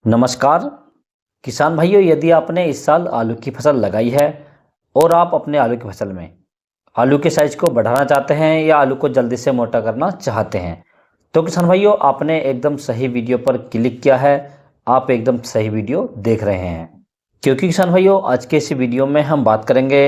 नमस्कार किसान भाइयों, यदि आपने इस साल आलू की फसल लगाई है और आप अपने आलू की फसल में आलू के साइज को बढ़ाना चाहते हैं या आलू को जल्दी से मोटा करना चाहते हैं, तो किसान भाइयों आपने एकदम सही वीडियो पर क्लिक किया है। आप एकदम सही वीडियो देख रहे हैं, क्योंकि किसान भाइयों आज के इस वीडियो में हम बात करेंगे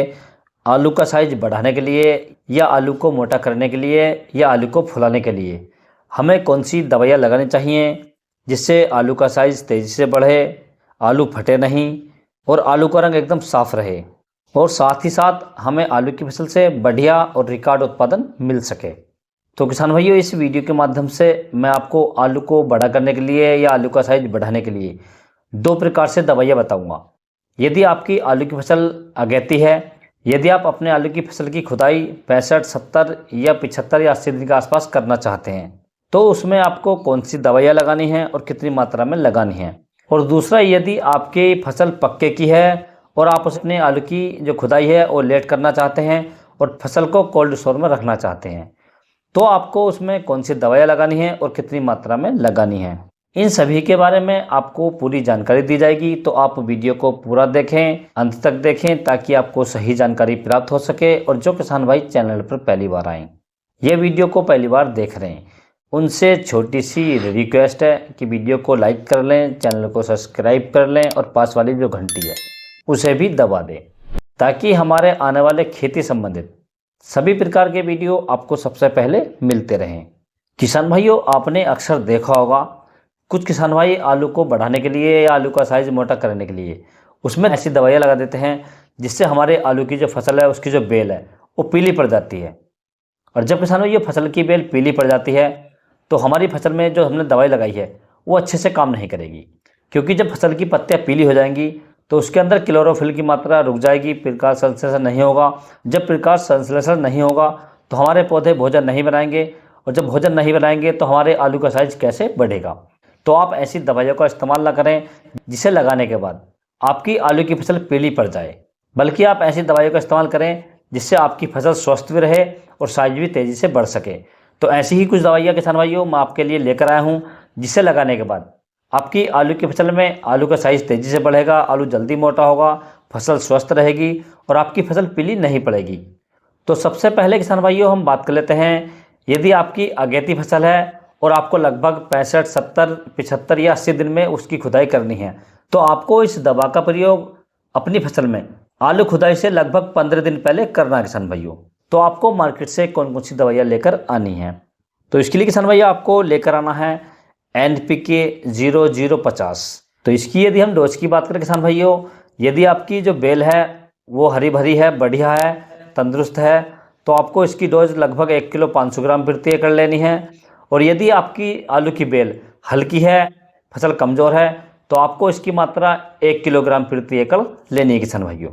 आलू का साइज बढ़ाने के लिए या आलू को मोटा करने के लिए या आलू को फुलाने के लिए हमें कौन सी दवाइयाँ लगानी चाहिए जिससे आलू का साइज़ तेज़ी से बढ़े, आलू फटे नहीं और आलू का रंग एकदम साफ रहे, और साथ ही साथ हमें आलू की फसल से बढ़िया और रिकॉर्ड उत्पादन मिल सके। तो किसान भाइयों, इस वीडियो के माध्यम से मैं आपको आलू को बड़ा करने के लिए या आलू का साइज बढ़ाने के लिए दो प्रकार से दवाइयाँ बताऊंगा। यदि आपकी आलू की फसल अगेती है, यदि आप अपने आलू की फसल की खुदाई 65, 70 या 75 या 80 दिन के आसपास करना चाहते हैं, तो उसमें आपको कौन सी दवाइयाँ लगानी हैं और कितनी मात्रा में लगानी है। और दूसरा, यदि आपकी फसल पक्के की है और आप अपने आलू की जो खुदाई है वो लेट करना चाहते हैं और फसल को कोल्ड स्टोर में रखना चाहते हैं, तो आपको उसमें कौन सी दवाइयाँ लगानी है और कितनी मात्रा में लगानी है। इन सभी के बारे में आपको पूरी जानकारी दी जाएगी, तो आप वीडियो को पूरा देखें, अंत तक देखें, ताकि आपको सही जानकारी प्राप्त हो सके। और जो किसान भाई चैनल पर पहली बार आए, ये वीडियो को पहली बार देख रहे हैं, उनसे छोटी सी रिक्वेस्ट है कि वीडियो को लाइक कर लें, चैनल को सब्सक्राइब कर लें और पास वाली जो घंटी है उसे भी दबा दें, ताकि हमारे आने वाले खेती संबंधित सभी प्रकार के वीडियो आपको सबसे पहले मिलते रहें। किसान भाइयों, आपने अक्सर देखा होगा कुछ किसान भाई आलू को बढ़ाने के लिए या आलू का साइज मोटा करने के लिए उसमें ऐसी दवाइयाँ लगा देते हैं जिससे हमारे आलू की जो फसल है उसकी जो बेल है वो पीली पड़ जाती है। और जब किसानों ये फसल की बेल पीली पड़ जाती है तो हमारी फसल में जो हमने दवाई लगाई है वो अच्छे से काम नहीं करेगी, क्योंकि जब फसल की पत्तियां पीली हो जाएंगी तो उसके अंदर क्लोरोफिल की मात्रा रुक जाएगी, प्रकाश संश्लेषण नहीं होगा। जब प्रकाश संश्लेषण नहीं होगा तो हमारे पौधे भोजन नहीं बनाएंगे, और जब भोजन नहीं बनाएंगे तो हमारे आलू का साइज कैसे बढ़ेगा। तो आप ऐसी दवाइयों का इस्तेमाल ना करें जिसे लगाने के बाद आपकी आलू की फसल पीली पड़ जाए, बल्कि आप ऐसी दवाइयों का इस्तेमाल करें जिससे आपकी फसल स्वस्थ भी रहे और साइज भी तेज़ी से बढ़ सके। तो ऐसी ही कुछ दवाइयाँ किसान भाइयों मैं आपके लिए लेकर आया हूँ, जिसे लगाने के बाद आपकी आलू की फसल में आलू का साइज तेज़ी से बढ़ेगा, आलू जल्दी मोटा होगा, फसल स्वस्थ रहेगी और आपकी फसल पीली नहीं पड़ेगी। तो सबसे पहले किसान भाइयों हम बात कर लेते हैं, यदि आपकी अगेती फसल है और आपको लगभग 65, 70, 75 या 80 दिन में उसकी खुदाई करनी है, तो आपको इस दवा का प्रयोग अपनी फसल में आलू खुदाई से लगभग 15 दिन पहले करना है किसान भाइयों। तो आपको मार्केट से कौन कौन सी दवाइयाँ लेकर आनी है, तो इसके लिए किसान भैया आपको लेकर आना है NPK 0050। तो इसकी यदि हम डोज की बात करें किसान भाइयों, यदि आपकी जो बेल है वो हरी भरी है, बढ़िया है, तंदुरुस्त है, तो आपको इसकी डोज लगभग 1 किलो 500 ग्राम प्रति एकड़ लेनी है। और यदि आपकी आलू की बेल हल्की है, फसल कमज़ोर है, तो आपको इसकी मात्रा 1 किलोग्राम प्रति एकड़ लेनी है किसान भाइयों।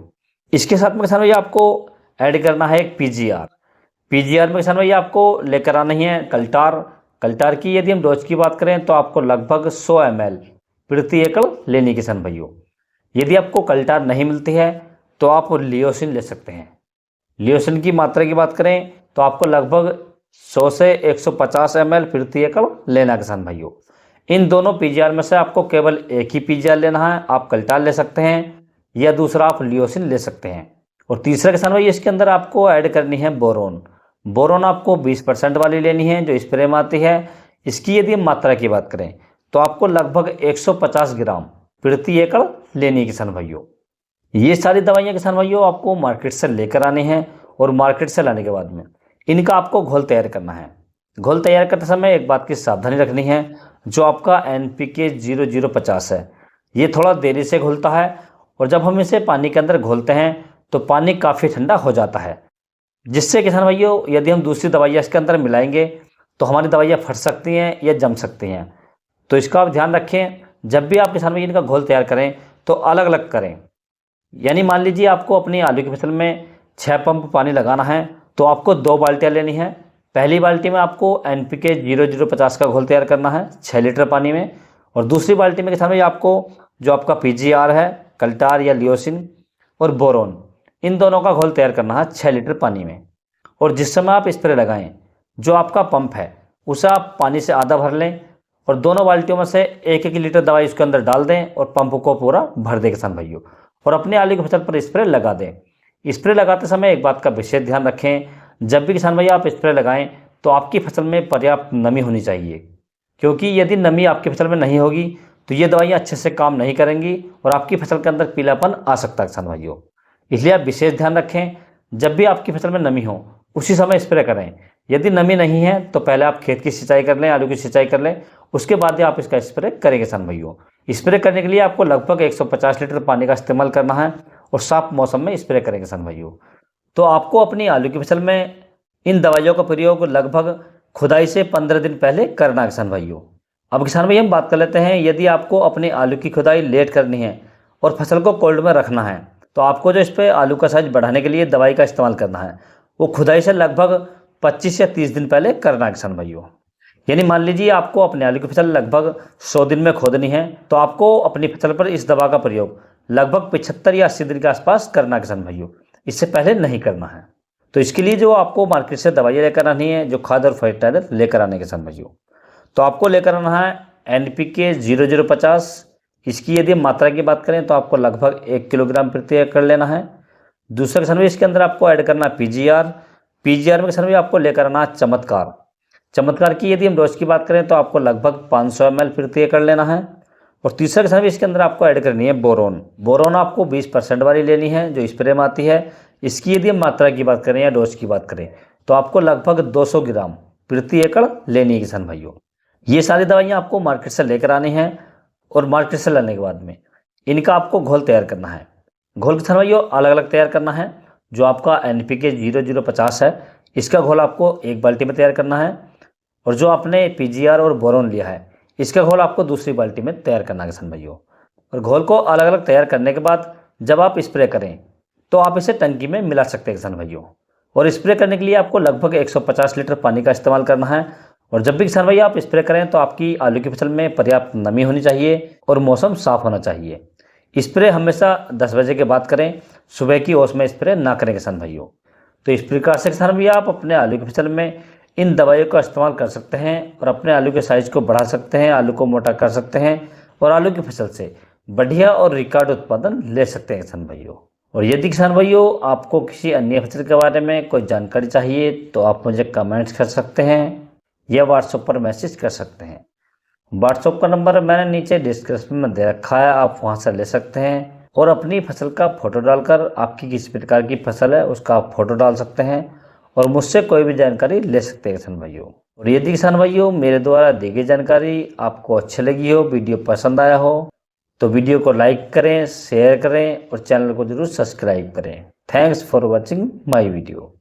इसके साथ में किसान भैया आपको ऐड करना है एक पीजीआर में किसान भैया आपको लेकर आना ही है कल्टार की यदि हम डोज की बात करें तो आपको लगभग 100 ml प्रति एकड़ लेनी किसान भाइयों। यदि आपको कल्टार नहीं मिलती है तो आप लियोसिन ले सकते हैं। लियोसिन की मात्रा की बात करें तो आपको लगभग 100 से 150 ml प्रति एकड़ लेना किसान भाइयों। इन दोनों पीजीआर में से आपको केवल एक ही पीजीआर लेना है। आप कल्टार ले सकते हैं या दूसरा आप लियोसिन ले सकते हैं। और तीसरा किसान भाई, इसके अंदर आपको ऐड करनी है बोरोन आपको 20% वाली लेनी है जो स्प्रे में आती है। इसकी यदि हम मात्रा की बात करें तो आपको लगभग 150 ग्राम प्रति एकड़ लेनी है किसान भाइयों। ये सारी दवाइयाँ किसान भाइयों आपको मार्केट से लेकर आनी है, और मार्केट से लाने के बाद में इनका आपको घोल तैयार करना है। घोल तैयार करते समय एक बात की सावधानी रखनी है, जो आपका NPK 0050 है ये थोड़ा देरी से घुलता है, और जब हम इसे पानी के अंदर घोलते हैं तो पानी काफ़ी ठंडा हो जाता है, जिससे किसान भाइयों यदि हम दूसरी दवाइयाँ इसके अंदर मिलाएंगे तो हमारी दवाइयाँ फट सकती हैं या जम सकती हैं। तो इसका आप ध्यान रखें, जब भी आप किसान भाई इनका घोल तैयार करें तो अलग अलग करें। यानी मान लीजिए आपको अपनी आलू की फसल में 6 पंप पानी लगाना है, तो आपको 2 बाल्टियाँ लेनी है। पहली बाल्टी में आपको NPK 0050 का घोल तैयार करना है 6 लीटर पानी में, और दूसरी बाल्टी में किसान भाई आपको जो आपका पीजीआर है, कल्टार या लियोसिन और बोरोन, इन दोनों का घोल तैयार करना है 6 लीटर पानी में। और जिस समय आप स्प्रे लगाएं, जो आपका पंप है उसे आप पानी से आधा भर लें और दोनों बाल्टियों में से 1-1 लीटर दवाई उसके अंदर डाल दें और पंप को पूरा भर दें किसान भाइयों, और अपने आलू की फसल पर स्प्रे लगा दें। स्प्रे लगाते समय एक बात का विशेष ध्यान रखें, जब भी किसान भैया आप स्प्रे लगाएं तो आपकी फसल में पर्याप्त नमी होनी चाहिए, क्योंकि यदि नमी आपकी फसल में नहीं होगी तो ये दवाइयाँ अच्छे से काम नहीं करेंगी और आपकी फसल के अंदर पीलापन आ सकता है किसान भाइयों। इसलिए आप विशेष ध्यान रखें, जब भी आपकी फसल में नमी हो उसी समय स्प्रे करें। यदि नमी नहीं है तो पहले आप खेत की सिंचाई कर लें, आलू की सिंचाई कर लें, उसके बाद ही आप इसका स्प्रे करें किसान भाइयों। स्प्रे करने के लिए आपको लगभग 150 लीटर पानी का इस्तेमाल करना है और साफ मौसम में स्प्रे करें किसान भाइयों। तो आपको अपनी आलू की फसल में इन दवाइयों का प्रयोग लगभग खुदाई से 15 दिन पहले करना है किसान भाइयों। अब किसान भाई हम बात कर लेते हैं, यदि आपको अपने आलू की खुदाई लेट करनी है और फसल को कोल्ड में रखना है तो आपको जो इस पर आलू का साइज बढ़ाने के लिए दवाई का इस्तेमाल करना है, वो खुदाई से लगभग 25 या 30 दिन पहले करना है किसान भाइयों। यानी मान लीजिए आपको अपने आलू की फसल लगभग 100 दिन में खोदनी है तो आपको अपनी फसल पर इस दवा का प्रयोग लगभग 75 या 80 दिन के आसपास करना है किसान भाइयों, इससे पहले नहीं करना है। तो इसके लिए जो आपको मार्केट से दवाइयाँ लेकर आनी है, जो खाद और फर्टिलाइजर लेकर आने किसान भाइयों, तो आपको लेकर आना है NPK 0050। इसकी यदि मात्रा की बात करें तो आपको लगभग 1 किलोग्राम प्रति एकड़ लेना है। दूसरा किसान भाई इसके अंदर आपको ऐड करना है PGR में किसान भाई आपको लेकर आना है चमत्कार की यदि हम डोज की बात करें तो आपको लगभग 500 ml प्रति एकड़ लेना है। और तीसरा किसान भाई इसके अंदर आपको ऐड करनी है बोरोन आपको 20% वाली लेनी है जो स्प्रे में आती है। इसकी यदि हम मात्रा की बात करें या डोज की बात करें तो आपको लगभग 200 ग्राम प्रति एकड़ लेनी है किसान भाइयों। ये सारी दवाइयाँ आपको मार्केट से लेकर आनी है और मार्केट से लाने के बाद में इनका आपको घोल तैयार करना है। घोल किसान भाइयों अलग अलग तैयार करना है। जो आपका NPK 0050 है इसका घोल आपको 1 बाल्टी में तैयार करना है, और जो आपने PGR और बोरोन लिया है इसका घोल आपको दूसरी बाल्टी में तैयार करना है किसान भाइयों। और घोल को अलग अलग तैयार करने के बाद जब आप स्प्रे करें तो आप इसे टंकी में मिला सकते हैं किसान भाइयों। और स्प्रे करने के लिए आपको लगभग 150 लीटर पानी का इस्तेमाल करना है। और जब भी किसान भैया आप स्प्रे करें तो आपकी आलू की फसल में पर्याप्त नमी होनी चाहिए और मौसम साफ होना चाहिए। स्प्रे हमेशा 10 बजे के बाद करें, सुबह की ओस में स्प्रे ना करें किसान भाइयों। तो इस प्रकार से किसान भैया आप अपने आलू की फसल में इन दवाइयों का इस्तेमाल कर सकते हैं और अपने आलू के साइज को बढ़ा सकते हैं, आलू को मोटा कर सकते हैं और आलू की फसल से बढ़िया और रिकॉर्ड उत्पादन ले सकते हैं किसान भाइयों। और यदि किसान भाइयों आपको किसी अन्य फसल के बारे में कोई जानकारी चाहिए तो आप मुझे कमेंट्स कर सकते हैं या व्हाट्सएप पर मैसेज कर सकते हैं। व्हाट्सएप का नंबर मैंने नीचे डिस्क्रिप्शन में दे रखा है, आप वहां से ले सकते हैं और अपनी फसल का फोटो डालकर आपकी किस प्रकार की फसल है उसका आप फोटो डाल सकते हैं और मुझसे कोई भी जानकारी ले सकते हैं किसान भाइयों। और यदि किसान भाइयों मेरे द्वारा दी गई जानकारी आपको अच्छी लगी हो, वीडियो पसंद आया हो, तो वीडियो को लाइक करें, शेयर करें और चैनल को जरूर सब्सक्राइब करें। Thanks for watching my video.